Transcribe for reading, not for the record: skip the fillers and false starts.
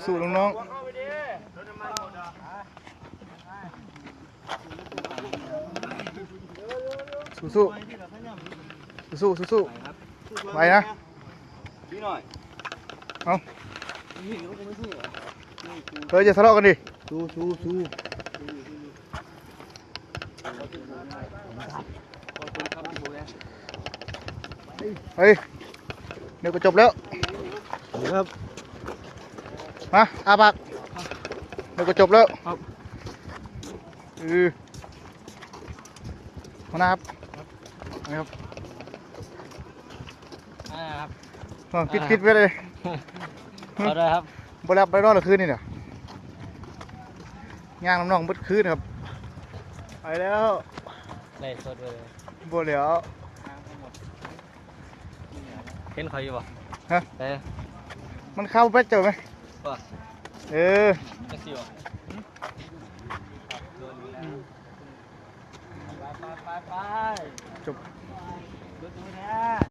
สู้ๆน้องๆสู้ๆไปนะเอาจะทะเลาะกันดิเฮ้ยเดี๋ยวก็จบแล้วครับมาอาปากเดี๋ยวก็จบแล้วมานะครับปิดไว้เลยเอาได้ครับบรับไปนอนหรือคืนนี่เนี่ยย่างน้องๆบึดคืนครับไปแล้วได้สดเลยบัวเหลียวเห็นใครอยู่ป่ะฮะมันเข้าไปเจอไหมป่ะจะสิวไปจบ